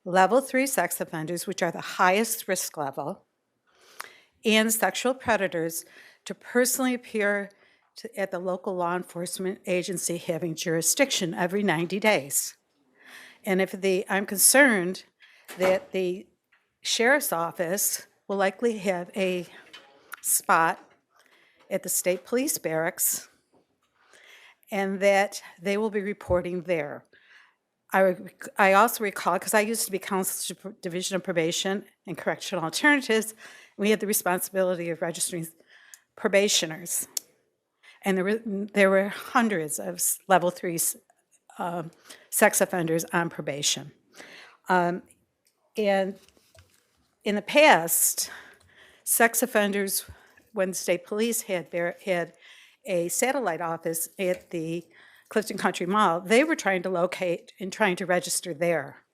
level 3 sex offenders, which are the highest risk level, and sexual predators to personally appear at the local law enforcement agency having jurisdiction every 90 days. And I'm concerned that the sheriff's office will likely have a spot at the state police barracks and that they will be reporting there. I also recall, because I used to be counsel to Division of Probation and Correctional Alternatives, and we had the responsibility of registering probationers. And there were hundreds of level 3 sex offenders on probation. And in the past, sex offenders, when the state police had a satellite office at the Clifton Country Mall, they were trying to locate and trying to register there.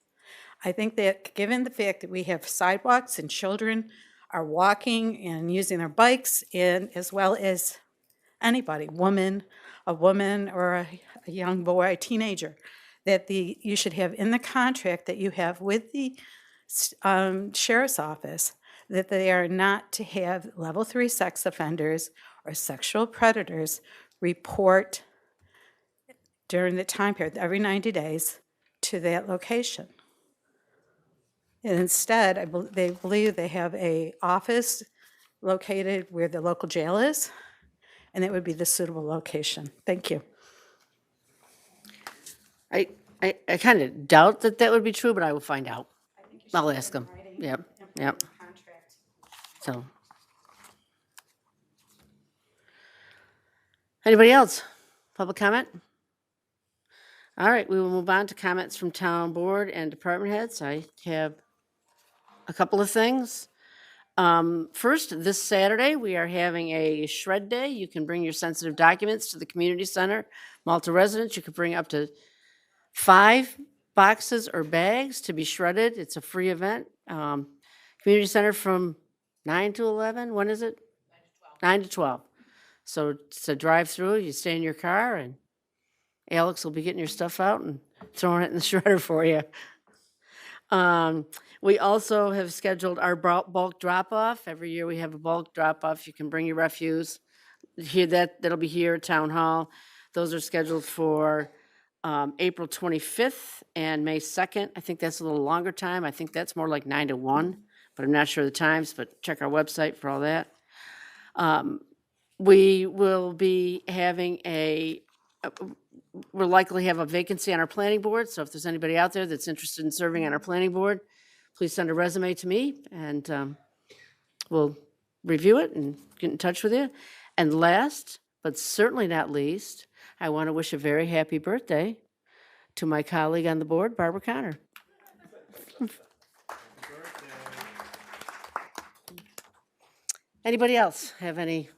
I think that given the fact that we have sidewalks and children are walking and using their bikes, and as well as anybody, a woman or a young boy, a teenager, that you should have in the contract that you have with the sheriff's office that they are not to have level 3 sex offenders or sexual predators report during the time period, every 90 days, to that location. And instead, they believe they have a office located where the local jail is, and it would be the suitable location. Thank you. I kind of doubt that that would be true, but I will find out. I'll ask them. Yep, yep. So. Anybody else? Public comment? All right, we will move on to comments from town board and department heads. I have a couple of things. First, this Saturday, we are having a shred day. You can bring your sensitive documents to the community center. Malta residents, you can bring up to 5 boxes or bags to be shredded. It's a free event. Community center from 9 to 11. When is it? 9 to 12. So it's a drive-through. You stay in your car, and Alex will be getting your stuff out and throwing it in the shredder for you. We also have scheduled our bulk drop-off. Every year we have a bulk drop-off. You can bring your refuse. That'll be here at Town Hall. Those are scheduled for April 25th and May 2nd. I think that's a little longer time. I think that's more like 9 to 1, but I'm not sure of the times, but check our website for all that. We will be having we'll likely have a vacancy on our planning board, so if there's anybody out there that's interested in serving on our planning board, please send a resume to me, and we'll review it and get in touch with you. And last, but certainly not least, I want to wish a very happy birthday to my colleague on the board, Barbara Connor. Anybody else have any?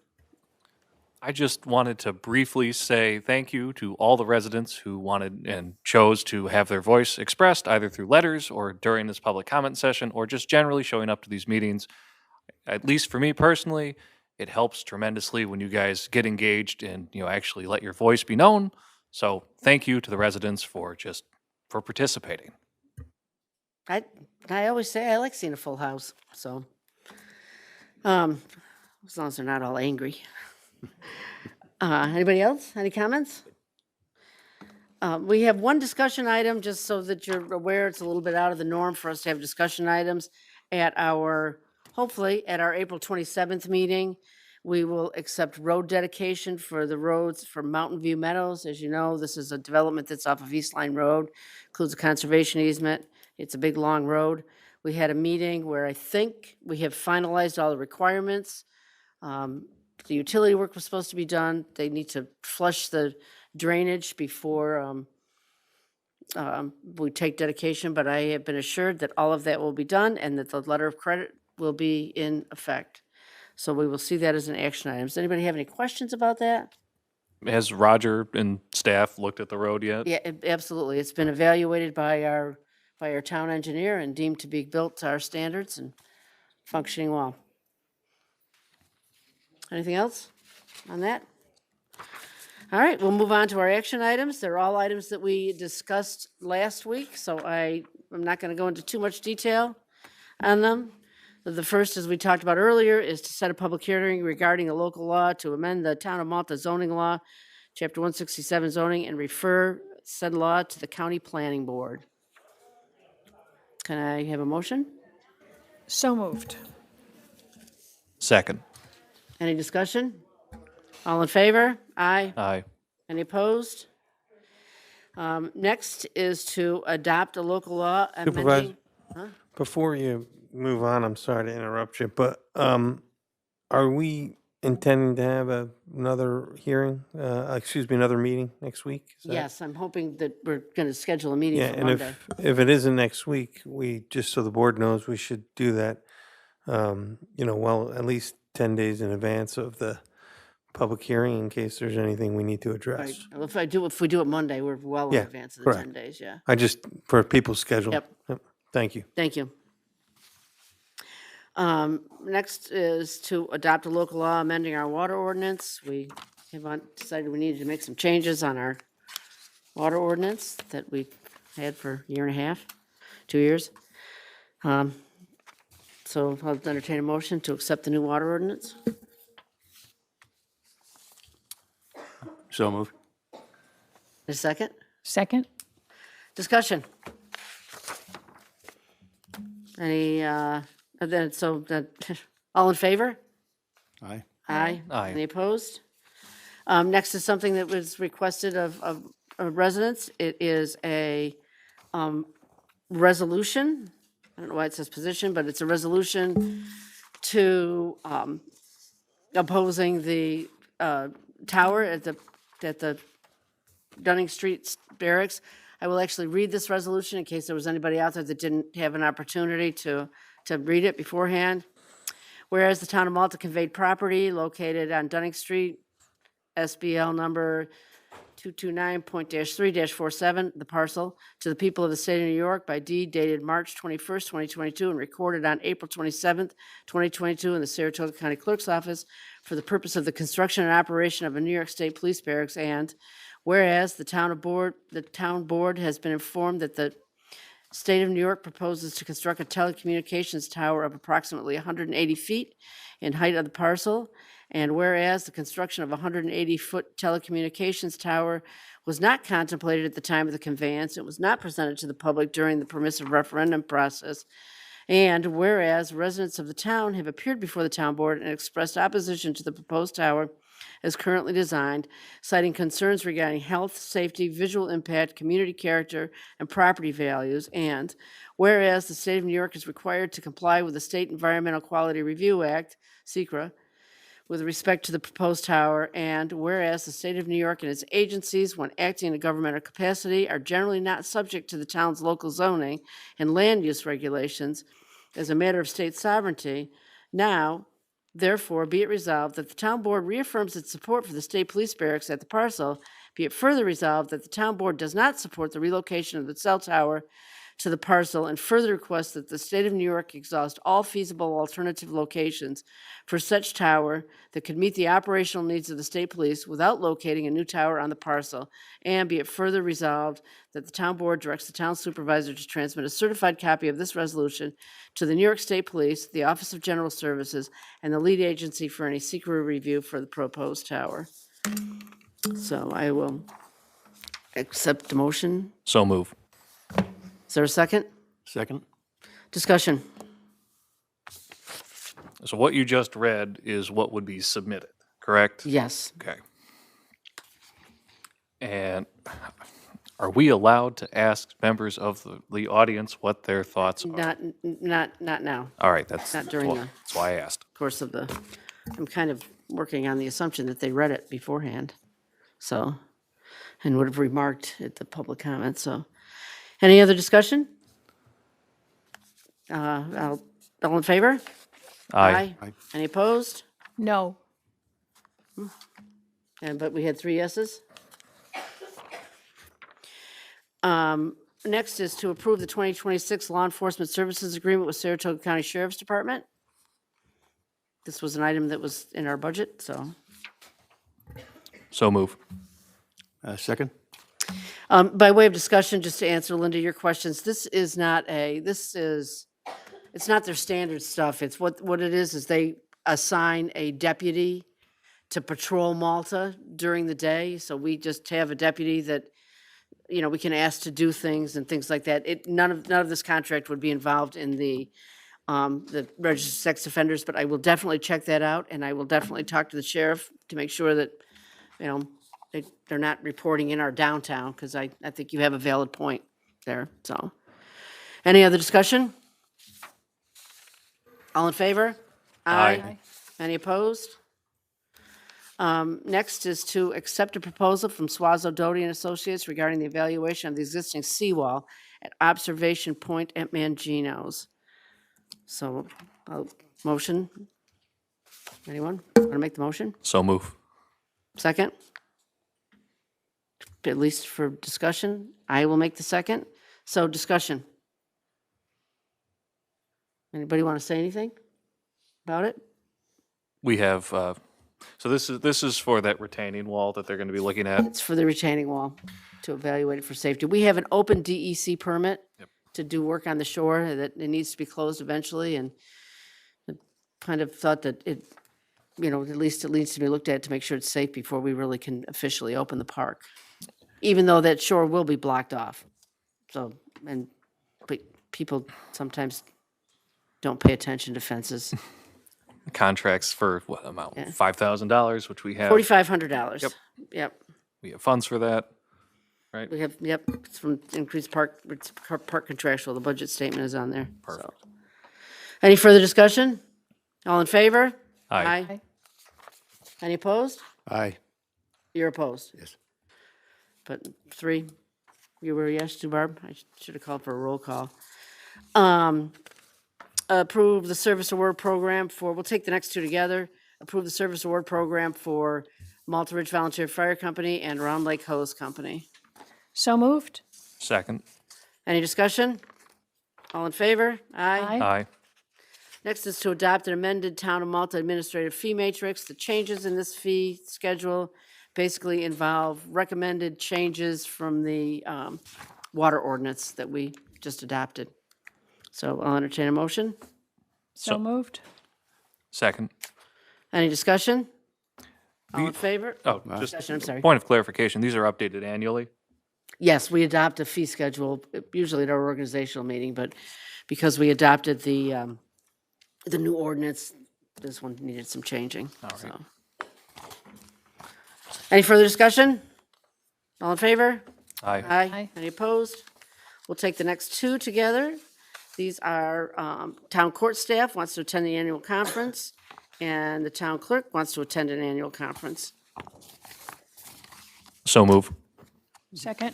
I just wanted to briefly say thank you to all the residents who wanted and chose to have their voice expressed either through letters or during this public comment session or just generally showing up to these meetings. At least for me personally, it helps tremendously when you guys get engaged and actually let your voice be known. So thank you to the residents for participating. I always say I like seeing a full house, so as long as they're not all angry. Anybody else? Any comments? We have one discussion item, just so that you're aware, it's a little bit out of the norm for us to have discussion items hopefully at our April 27th meeting. We will accept road dedication for the roads for Mountain View Meadows. As you know, this is a development that's off of East Line Road, includes a conservation easement. It's a big, long road. We had a meeting where I think we have finalized all the requirements. The utility work was supposed to be done. They need to flush the drainage before we take dedication, but I have been assured that all of that will be done and that the letter of credit will be in effect. So we will see that as an action item. Does anybody have any questions about that? Has Roger and staff looked at the road yet? Yeah, absolutely. It's been evaluated by our town engineer and deemed to be built to our standards and functioning well. Anything else on that? All right, we'll move on to our action items. They're all items that we discussed last week, so I'm not going to go into too much detail on them. The first, as we talked about earlier, is to set a public hearing regarding a local law to amend the Town of Malta zoning law, Chapter 167 zoning, and refer said law to the County Planning Board. Can I have a motion? So moved. Second. Any discussion? All in favor? Aye. Aye. Any opposed? Next is to adopt a local law Supervisor, amending. Huh? before you move on, I'm sorry to interrupt you, but are we intending to have another hearing, another meeting next week? Is that- Yes, I'm hoping that we're going to schedule a meeting Yeah, for and Monday. if it isn't next week, just so the board knows, we should do that, at least 10 days in advance of the public hearing in case there's anything we need to Right. address. Well, if we do it Monday, we're well in Yeah, advance of the 10 correct. days, yeah. For people's schedule. Yep. Thank you. Thank you. Next is to adopt a local law amending our water ordinance. We have decided we needed to make some changes on our water ordinance that we had for a year and a half, 2 years. So I'll entertain a motion to accept the new water ordinance. So moved. A second? Second? Discussion. Any, then, so, that, all in favor? Aye. Aye. Aye. Any opposed? Next is something that was requested of residents. It is a resolution. I don't know why it says position, but it's a resolution to opposing the tower at the Dunning Street Barracks. I will actually read this resolution in case there was anybody out there that didn't have an opportunity to read it beforehand. Whereas the town of Malta conveyed property located on Dunning Street, SBL number 229.3-47, the parcel, to the people of the state of New York by deed dated March 21st, 2022, and recorded on April 27th, 2022 in the Saratoga County Clerk's Office for the purpose of the construction and operation of a New York State Police Barracks. And whereas the town board has been informed that the State of New York proposes to construct a telecommunications tower of approximately 180 feet in height of the parcel. And whereas the construction of a 180-foot telecommunications tower was not contemplated at the time of the conveyance, it was not presented to the public during the permissive referendum process. And whereas residents of the town have appeared before the town board and expressed opposition to the proposed tower as currently designed, citing concerns regarding health, safety, visual impact, community character, and property values. And whereas the state of New York is required to comply with the State Environmental Quality Review Act, SECRA, with respect to the proposed tower, and whereas the state of New York and its agencies, when acting in a governmental capacity, are generally not subject to the town's local zoning and land use regulations as a matter of state sovereignty, now, therefore, be it resolved that the town board reaffirms its support for the state police barracks at the parcel. Be it further resolved that the town board does not support the relocation of the cell tower to the parcel, and further requests that the state of New York exhaust all feasible alternative locations for such tower that could meet the operational needs of the state police without locating a new tower on the parcel. And be it further resolved that the town board directs the town supervisor to transmit a certified copy of this resolution to the New York State Police, the Office of General Services, and the lead agency for any secret review for the proposed tower. So I will accept the motion. So move. Is there a second? Second. Discussion. So what you just read is what would be submitted, correct? Yes. Okay. And are we allowed to ask members of the audience what their thoughts are? Not now. All right, that's Not during the that's why I asked. course of the, I'm kind of working on the assumption that they read it beforehand. So, and would have remarked at the public comment, so. Any other discussion? All in favor? Aye. Any opposed? No. But we had 3 yeses. Next is to approve the 2026 Law Enforcement Services Agreement with Saratoga County Sheriff's Department. This was an item that was in our budget, so. So move. Second. By way of discussion, just to answer, Linda, your questions, it's not their standard stuff. It's what it is they assign a deputy to patrol Malta during the day. So we just have a deputy that, we can ask to do things and things like that. None of this contract would be involved in the registered sex offenders, but I will definitely check that out, and I will definitely talk to the sheriff to make sure that, they're not reporting in our downtown, because I think you have a valid point there, so. Any other discussion? All in favor? Aye. Any opposed? Next is to accept a proposal from Swazo Doty and Associates regarding the evaluation of the existing seawall at Observation Point at Mangino's. So, motion? Anyone want to make the motion? So move. Second? At least for discussion, I will make the second. So discussion. Anybody want to say anything about it? We have, so this is for that retaining wall that they're going to be looking at. It's for the retaining wall to evaluate it for safety. We have an open DEC permit to do work on the shore that it needs to be closed eventually, and I kind of thought that at least it needs to be looked at to make sure it's safe before we really can officially open the park, even though that shore will be blocked off. So, but people sometimes don't pay attention to fences. Contracts for what amount? Yeah. $5,000, which we have. $4,500. Yep. Yep. We have funds for that, right? We have, yep, it's from increased it's park contractual, the budget statement is on there. Perfect. Any further discussion? All in favor? Aye. Any opposed? Aye. You're opposed? Yes. But 3, you were yes to Barb? I should have called for a roll call. Approve the service award program for, we'll take the next 2 together. Approve the service award program for Malta Ridge Volunteer Fire Company and Round Lake Hose Company. So moved. Second. Any discussion? All in favor? Aye. Next is to adopt an amended Town of Malta administrative fee matrix. The changes in this fee schedule basically involve recommended changes from the water ordinance that we just adopted. So I'll entertain a motion. So moved. Second. Any discussion? All in The- favor? Oh, just Discussion, I'm sorry. point of clarification, these are updated annually? Yes, we adopt a fee schedule, usually at our organizational meeting, but because we adopted the new ordinance, this one needed some changing. All right. So. Any further discussion? All in favor? Aye. Aye. Any opposed? We'll take the next 2 together. These are town court staff wants to attend the annual conference, and the town clerk wants to attend an annual conference. So move. Second.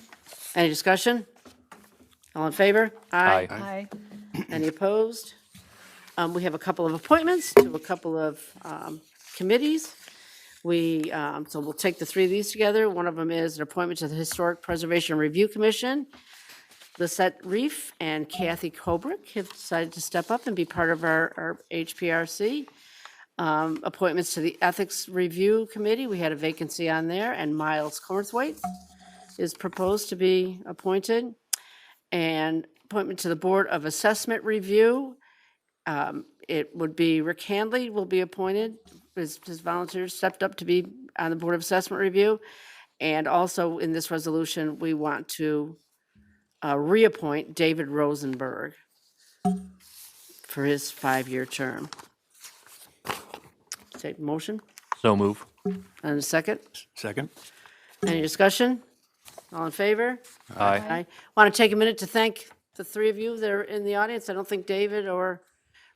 Any discussion? All in favor? Aye. Aye. Any opposed? We have a couple of appointments to a couple of committees. So we'll take the 3 of these together. One of them is an appointment to the Historic Preservation Review Commission. Lisette Reef and Kathy Kobrick have decided to step up and be part of our HPRC. Appointments to the Ethics Review Committee, we had a vacancy on there, and Miles Cornthwaite is proposed to be appointed. And appointment to the Board of Assessment Review, it would be Rick Handley will be appointed, his volunteers stepped up to be on the Board of Assessment Review. And also in this resolution, we want to reappoint David Rosenberg for his 5-year term. Take motion So move. and a second. Second. Any discussion? All in favor? Aye. I want to take a minute to thank the 3 of you that are in the audience. I don't think David or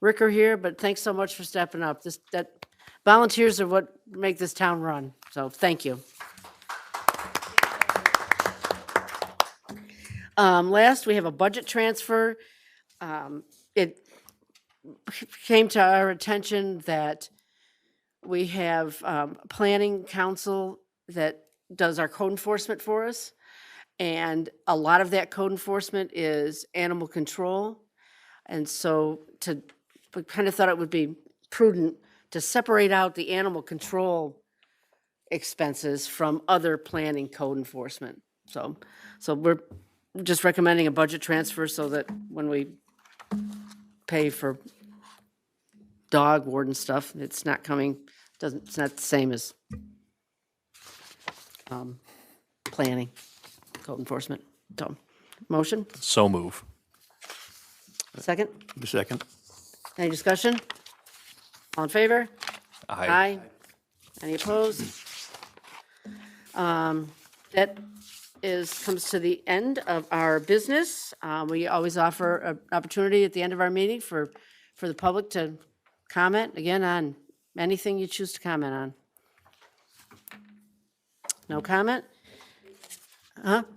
Rick are here, but thanks so much for stepping up. Volunteers are what make this town run, so thank you. Last, we have a budget transfer. It came to our attention that we have planning council that does our code enforcement for us. And a lot of that code enforcement is animal control. And so we kind of thought it would be prudent to separate out the animal control expenses from other planning code enforcement. So we're just recommending a budget transfer so that when we pay for dog warden stuff, it's not it's not the same as planning, code enforcement. So, motion, So move. second? Second. Any discussion? All in favor? Aye. Any opposed? That comes to the end of our business. We always offer an opportunity at the end of our meeting for the public to comment, again, on anything you choose to comment on. No comment?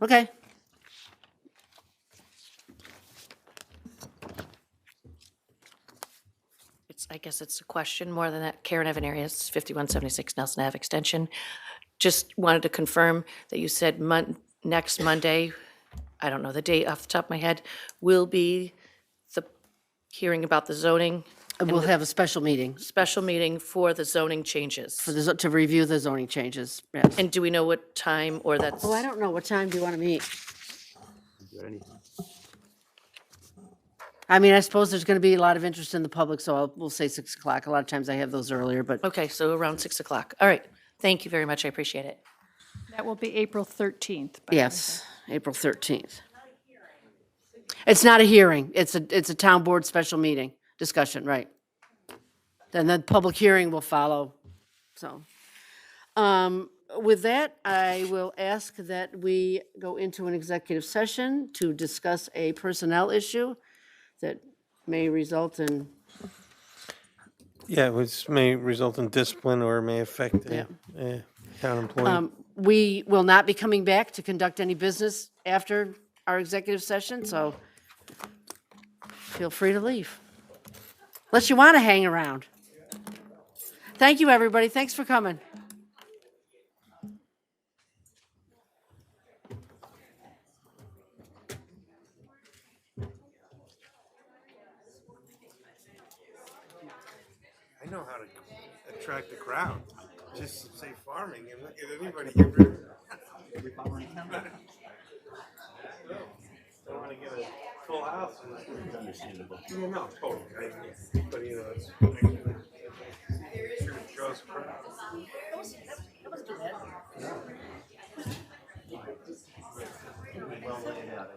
Okay. I guess it's a question more than that. Karen Evan-Arias, 5176 Nelson Ave Extension. Just wanted to confirm that you said next Monday, I don't know the date off the top of my head, will be the hearing about the zoning. We'll have a special meeting. Special meeting for the zoning changes. To review the zoning changes, yes. And do we know what time, or that's? Oh, I don't know. What time do you want to meet? I mean, I suppose there's going to be a lot of interest in the public, so we'll say 6 o'clock. A lot of times I have those earlier, but Okay, so around 6 o'clock. All right. Thank you very much. I appreciate it. That will be April 13th. by the way. yes, April 13th. It's not a hearing. It's a town board special meeting discussion, right. Then the public hearing will follow, so. With that, I will ask that we go into an executive session to discuss a personnel issue that may result in, Yeah, which may result in discipline or may affect a town employee. we will not be coming back to conduct any business after our executive session, so feel free to leave. Unless you want to hang around. Thank you, everybody. Thanks for coming. I know how to attract the crowd. Just say farming and look at anybody get rid of it. Don't want to get a full house. It's understandable. Yeah, no, totally. But you know, it's sure it draws a crowd. Well laid out.